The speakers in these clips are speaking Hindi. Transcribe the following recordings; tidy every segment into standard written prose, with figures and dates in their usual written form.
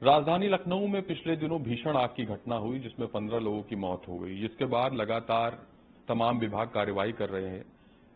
राजधानी लखनऊ में पिछले दिनों भीषण आग की घटना हुई जिसमें 15 लोगों की मौत हो गई, जिसके बाद लगातार तमाम विभाग कार्रवाई कर रहे हैं।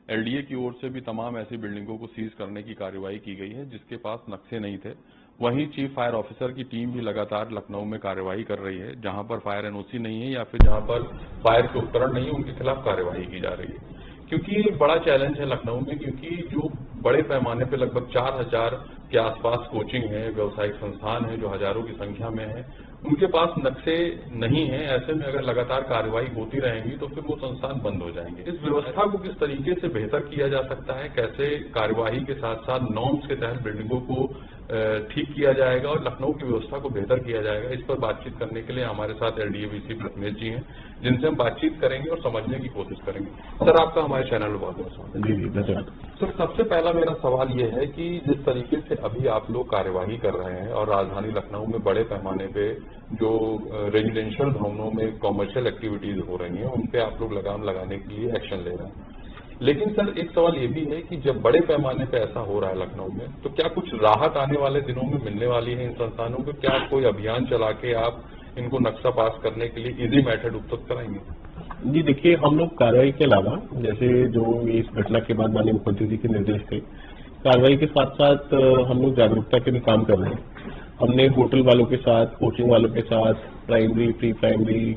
एलडीए की ओर से भी तमाम ऐसी बिल्डिंगों को सीज करने की कार्रवाई की गई है जिसके पास नक्शे नहीं थे। वहीं चीफ फायर ऑफिसर की टीम भी लगातार लखनऊ में कार्रवाई कर रही है। जहां पर फायर एनओसी नहीं है या फिर जहां पर फायर के उपकरण नहीं है उनके खिलाफ कार्रवाई की जा रही है। क्योंकि ये एक बड़ा चैलेंज है लखनऊ में, क्योंकि जो बड़े पैमाने पर लगभग 4000 के आसपास कोचिंग है, व्यावसायिक संस्थान है जो हजारों की संख्या में है, उनके पास नक्शे नहीं है। ऐसे में अगर लगातार कार्रवाई होती रहेंगी तो फिर वो संस्थान बंद हो जाएंगे। इस व्यवस्था को किस तरीके से बेहतर किया जा सकता है, कैसे कार्यवाही के साथ साथ नॉर्म्स के तहत बिल्डिंगों को ठीक किया जाएगा और लखनऊ की व्यवस्था को बेहतर किया जाएगा, इस पर बातचीत करने के लिए हमारे साथ एलडीए वीसी प्रतिनिधि जी हैं जिनसे हम बातचीत करेंगे और समझने की कोशिश करेंगे। सर, आपका हमारे चैनल में बहुत बहुत स्वागत। जी धन्यवाद। सर, सबसे पहला मेरा सवाल ये है कि जिस तरीके से अभी आप लोग कार्यवाही कर रहे हैं और राजधानी लखनऊ में बड़े पैमाने पे जो रेजिडेंशियल भवनों में कॉमर्शियल एक्टिविटीज हो रही हैं उन पे आप लोग लगाम लगाने के लिए एक्शन ले रहे हैं, लेकिन सर एक सवाल ये भी है कि जब बड़े पैमाने पे ऐसा हो रहा है लखनऊ में, तो क्या कुछ राहत आने वाले दिनों में मिलने वाली है इन संस्थानों को? क्या कोई अभियान चला के आप इनको नक्शा पास करने के लिए इजी मेथड उपलब्ध कराएंगे? जी देखिए, हम लोग कार्रवाई के अलावा जैसे जो इस घटना के बाद माननीय मुख्यमंत्री जी के निर्देश थे, कार्रवाई के साथ साथ हम लोग जागरूकता के भी काम कर रहे हैं। हमने होटल वालों के साथ, कोचिंग वालों के साथ, प्राइमरी, प्री प्राइमरी,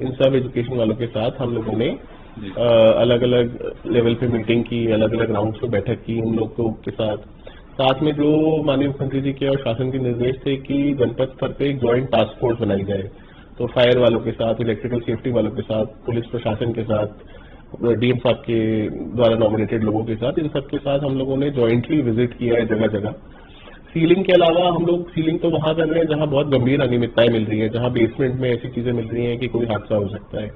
इन सब एजुकेशन वालों के साथ हम लोगों ने अलग अलग लेवल पे मीटिंग की, अलग अलग राउंड्स पे बैठक की उन लोगों के साथ में जो माननीय मुख्यमंत्री जी के और शासन के निर्देश थे कि जनपद स्तर पे एक ज्वाइंट टास्क फोर्स बनाई जाए। तो फायर वालों के साथ, इलेक्ट्रिकल सेफ्टी वालों के साथ, पुलिस प्रशासन के साथ, डीएम साहब के द्वारा नॉमिनेटेड लोगों के साथ, इन सबके साथ हम लोगों ने ज्वाइंटली विजिट किया है जगह जगह। सीलिंग के अलावा हम लोग सीलिंग तो वहां कर रहे हैं जहां बहुत गंभीर अनियमितताएं मिल रही है, जहां बेसमेंट में ऐसी चीजें मिल रही हैं कि कोई हादसा हो सकता है।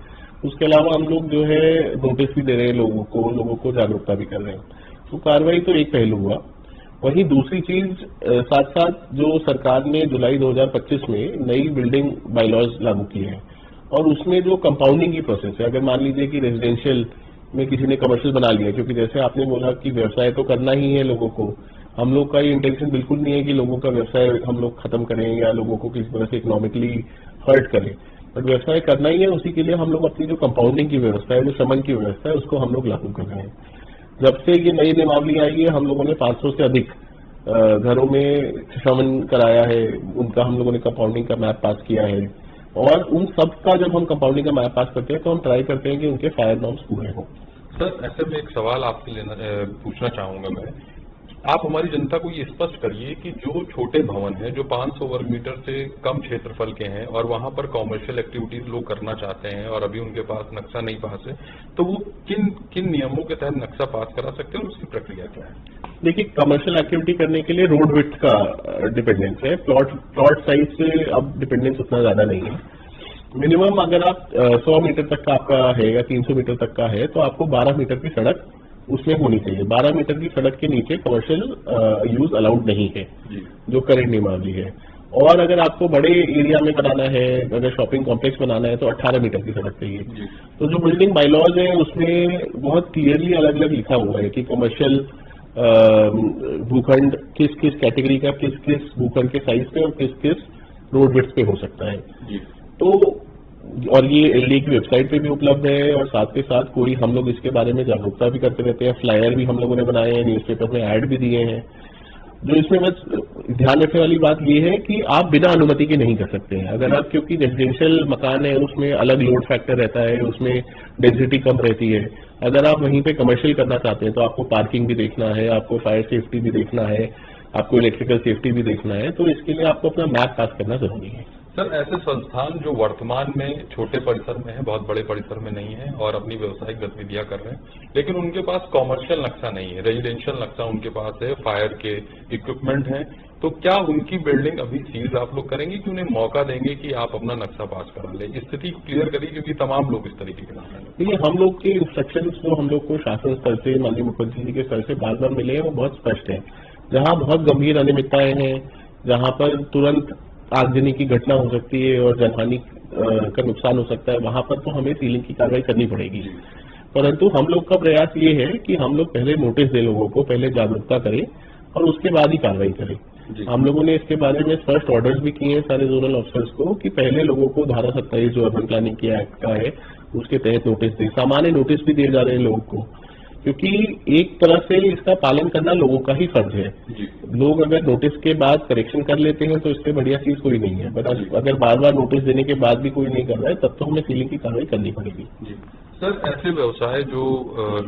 उसके अलावा हम लोग जो है नोटिस भी दे रहे हैं लोगों को जागरूकता भी कर रहे हैं। तो कार्रवाई तो एक पहलू हुआ। वहीं दूसरी चीज साथ साथ जो सरकार ने जुलाई 2025 में नई बिल्डिंग बायलॉज लागू की है और उसमें जो कंपाउंडिंग की प्रोसेस है, अगर मान लीजिए कि रेजिडेंशियल में किसी ने कमर्शियल बना लिया, क्योंकि जैसे आपने बोला कि व्यवसाय तो करना ही है लोगों को, हम लोग का ये इंटेंशन बिल्कुल नहीं है कि लोगों का व्यवसाय हम लोग खत्म करें या लोगों को किसी तरह से इकोनॉमिकली हर्ट करें, बट व्यवसाय करना ही है। उसी के लिए हम लोग अपनी जो कंपाउंडिंग की व्यवस्था है, जो शमन की व्यवस्था है, उसको हम लोग लागू कर रहे हैं। जब से ये नई नियमावली आई है हम लोगों ने 500 से अधिक घरों में शमन कराया है, उनका हम लोगों ने कंपाउंडिंग का मैप पास किया है और उन सब का जब हम कंपाउंडिंग का मैप पास करते हैं तो हम ट्राई करते हैं कि उनके फायर नॉर्म्स पूरे हों। सर, ऐसे में एक सवाल आपसे पूछना चाहूंगा मैं, आप हमारी जनता को ये स्पष्ट करिए कि जो छोटे भवन हैं जो 500 वर्ग मीटर से कम क्षेत्रफल के हैं और वहां पर कॉमर्शियल एक्टिविटीज लोग करना चाहते हैं और अभी उनके पास नक्शा नहीं पास है, तो वो किन किन नियमों के तहत नक्शा पास करा सकते हैं और उसकी प्रक्रिया क्या है? देखिए, कमर्शियल एक्टिविटी करने के लिए रोड विड्थ का डिपेंडेंस है, प्लॉट साइज से अब डिपेंडेंस उतना ज्यादा नहीं है। मिनिमम अगर आप 100 मीटर तक का आपका है या 300 मीटर तक का है तो आपको 12 मीटर की सड़क उसमें होनी चाहिए। 12 मीटर की सड़क के नीचे कमर्शियल यूज अलाउड नहीं है जो करेंट नियमावली है। और अगर आपको बड़े एरिया में बनाना है, अगर शॉपिंग कॉम्प्लेक्स बनाना है तो 18 मीटर की सड़क चाहिए। तो जो बिल्डिंग बायलॉज है उसमें बहुत क्लियरली अलग अलग लिखा हुआ है कि कमर्शियल भूखंड किस किस कैटेगरी का, किस किस भूखंड के साइज पे और किस किस रोड विड्थ पे हो सकता है। तो और ये एलडीए की वेबसाइट पे भी उपलब्ध है और साथ के साथ कोई हम लोग इसके बारे में जागरूकता भी करते रहते हैं। फ्लायर भी हम लोगों ने बनाए हैं, न्यूज़पेपर में ऐड भी दिए हैं। जो इसमें बस ध्यान रखने वाली बात ये है कि आप बिना अनुमति के नहीं कर सकते हैं। अगर आप, क्योंकि रेजिडेंशियल मकान है उसमें अलग लोड फैक्टर रहता है, उसमें डेंसिटी कम रहती है। अगर आप वहीं पे कमर्शियल करना चाहते हैं तो आपको पार्किंग भी देखना है, आपको फायर सेफ्टी भी देखना है, आपको इलेक्ट्रिकल सेफ्टी भी देखना है। तो इसके लिए आपको अपना मैप पास करना जरूरी है। सर, ऐसे संस्थान जो वर्तमान में छोटे परिसर में है, बहुत बड़े परिसर में नहीं है और अपनी व्यावसायिक गतिविधियां कर रहे हैं, लेकिन उनके पास कॉमर्शियल नक्शा नहीं है, रेजिडेंशियल नक्शा उनके पास है, फायर के इक्विपमेंट हैं, तो क्या उनकी बिल्डिंग अभी सीज आप लोग करेंगे कि उन्हें मौका देंगे कि आप अपना नक्शा पास करा ले? स्थिति क्लियर करिए, क्योंकि तमाम लोग इस तरीके के नाम हैं। देखिए, हम लोग के इंस्ट्रक्शंस जो हम लोग को शासन स्तर से, माननीय मुख्यमंत्री जी के स्तर से बार बार मिले हैं वो बहुत स्पष्ट है। जहाँ बहुत गंभीर अनियमितताएं हैं, जहाँ पर तुरंत आगजनी की घटना हो सकती है और जनहानि का नुकसान हो सकता है, वहां पर तो हमें सीलिंग की कार्रवाई करनी पड़ेगी। परंतु हम लोग का प्रयास ये है कि हम लोग पहले नोटिस दें लोगों को, पहले जागरूकता करें और उसके बाद ही कार्रवाई करें। हम लोगों ने इसके बारे में फर्स्ट ऑर्डर्स भी किए हैं सारे जोनल ऑफिसर्स को कि पहले लोगों को धारा 27 जो अर्बन प्लानिंग की एक्ट का है उसके तहत नोटिस दें। सामान्य नोटिस भी दिए जा रहे हैं लोगों को, क्योंकि एक तरह से इसका पालन करना लोगों का ही फर्ज है। लोग अगर नोटिस के बाद करेक्शन कर लेते हैं तो इससे बढ़िया चीज कोई नहीं है, बट अगर बार बार नोटिस देने के बाद भी कोई नहीं कर रहा है तब तो हमें सीलिंग की कार्रवाई करनी पड़ेगी। सर, ऐसे व्यवसाय जो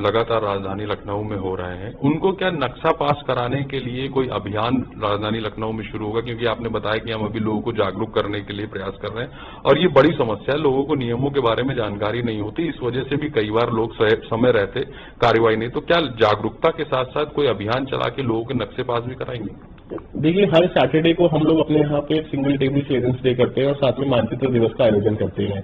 लगातार राजधानी लखनऊ में हो रहे हैं, उनको क्या नक्शा पास कराने के लिए कोई अभियान राजधानी लखनऊ में शुरू होगा? क्योंकि आपने बताया कि हम अभी लोगों को जागरूक करने के लिए प्रयास कर रहे हैं और ये बड़ी समस्या है, लोगों को नियमों के बारे में जानकारी नहीं होती, इस वजह से भी कई बार लोग समय रहते कार्रवाई नहीं। तो क्या जागरूकता के साथ साथ कोई अभियान चला के लोगों के नक्शे पास भी कराएंगे? देखिए, हर सैटरडे को हम लोग अपने यहाँ पे सिंगल टेबल क्लियरेंस डे करते हैं और साथ में मानचित्र दिवस का आयोजन करते हैं।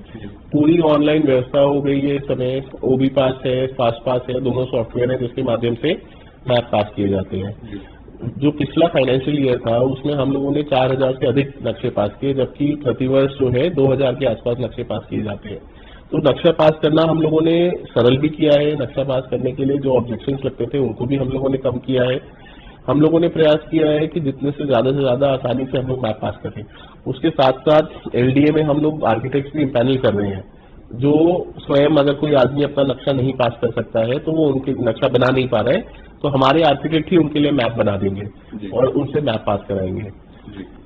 पूरी ऑनलाइन व्यवस्था हो गई है इस समय, ओबी पास है, फास्ट पास है, दोनों सॉफ्टवेयर है जिसके माध्यम से मैप पास किए जाते हैं। जो पिछला फाइनेंशियल ईयर था उसमें हम लोगों ने 4000 से अधिक नक्शे पास किए, जबकि प्रतिवर्ष जो है 2000 के आसपास नक्शे पास किए जाते हैं। तो नक्शा पास करना हम लोगों ने सरल भी किया है। नक्शा पास करने के लिए जो ऑब्जेक्शंस लगते थे उनको भी हम लोगों ने कम किया है। हम लोगों ने प्रयास किया है कि जितने से ज्यादा आसानी से हम लोग मैप पास करें। उसके साथ साथ एलडीए में हम लोग आर्किटेक्ट्स भी पैनल कर रहे हैं, जो स्वयं अगर कोई आदमी अपना नक्शा नहीं पास कर सकता है तो वो उनके नक्शा बना नहीं पा रहा है तो हमारे आर्किटेक्ट ही उनके लिए मैप बना देंगे और उनसे मैप पास कराएंगे।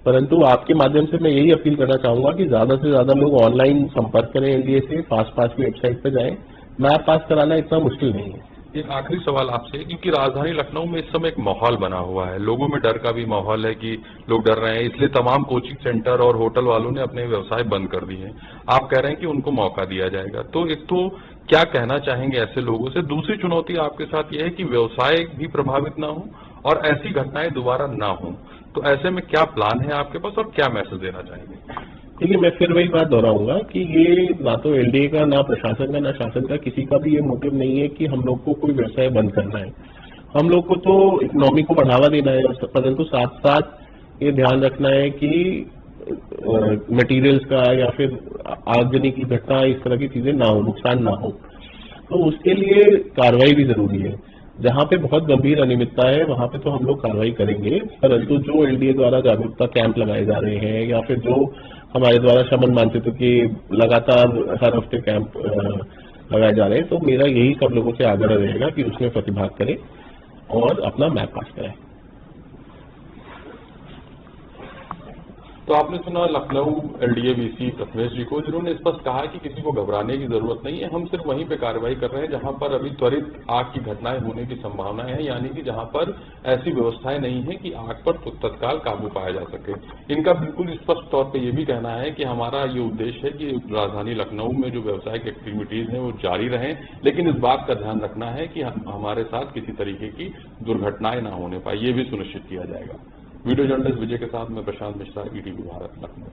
परंतु आपके माध्यम से मैं यही अपील करना चाहूंगा कि ज्यादा से ज्यादा लोग ऑनलाइन संपर्क करें एलडीए से, फास्ट पास की वेबसाइट पर जाएं। मैप पास कराना इतना मुश्किल नहीं है। एक आखिरी सवाल आपसे, क्योंकि राजधानी लखनऊ में इस समय एक माहौल बना हुआ है, लोगों में डर का भी माहौल है कि लोग डर रहे हैं, इसलिए तमाम कोचिंग सेंटर और होटल वालों ने अपने व्यवसाय बंद कर दिए हैं। आप कह रहे हैं कि उनको मौका दिया जाएगा, तो एक तो क्या कहना चाहेंगे ऐसे लोगों से? दूसरी चुनौती आपके साथ यह है कि व्यवसाय भी प्रभावित ना हो और ऐसी घटनाएं दोबारा ना हो, तो ऐसे में क्या प्लान है आपके पास और क्या मैसेज देना चाहेंगे? देखिए, मैं फिर वही बात दोहराऊंगा कि ये ना तो एलडीए का, ना प्रशासन का, ना शासन का, किसी का भी ये मोटिव नहीं है कि हम लोग को कोई व्यवसाय बंद करना है। हम लोग को तो इकोनॉमी को बढ़ावा देना है, परंतु साथ साथ ये ध्यान रखना है कि मटेरियल्स का या फिर आगजनी की घटना, इस तरह की चीजें ना हो, नुकसान ना हो। तो उसके लिए कार्रवाई भी जरूरी है। जहां पे बहुत गंभीर अनियमितता है वहां पे तो हम लोग कार्रवाई करेंगे, परंतु जो एलडीए द्वारा जागरूकता कैंप लगाए जा रहे हैं या फिर जो हमारे द्वारा शमन मानचित्र के लगातार हर हफ्ते कैंप लगाए जा रहे हैं, तो मेरा यही सब लोगों से आग्रह रहेगा कि उसमें प्रतिभाग करें और अपना मैप पास करें। तो आपने सुना लखनऊ एलडीए वीसी प्रथमेश जी को, जिन्होंने स्पष्ट कहा कि किसी को घबराने की जरूरत नहीं है, हम सिर्फ वहीं पे कार्रवाई कर रहे हैं जहां पर अभी त्वरित आग की घटनाएं होने की संभावना है, यानी कि जहां पर ऐसी व्यवस्थाएं नहीं है कि आग पर तत्काल काबू पाया जा सके। इनका बिल्कुल स्पष्ट तौर पर यह भी कहना है कि हमारा ये उद्देश्य है कि राजधानी लखनऊ में जो व्यावसायिक एक्टिविटीज हैं वो जारी रहें, लेकिन इस बात का ध्यान रखना है कि हमारे साथ किसी तरीके की दुर्घटनाएं ना होने पाए, ये भी सुनिश्चित किया जाएगा। वीडियो जर्नलिस्ट विजय के साथ मैं प्रशांत मिश्रा, ईटीवी भारत, लखनऊ।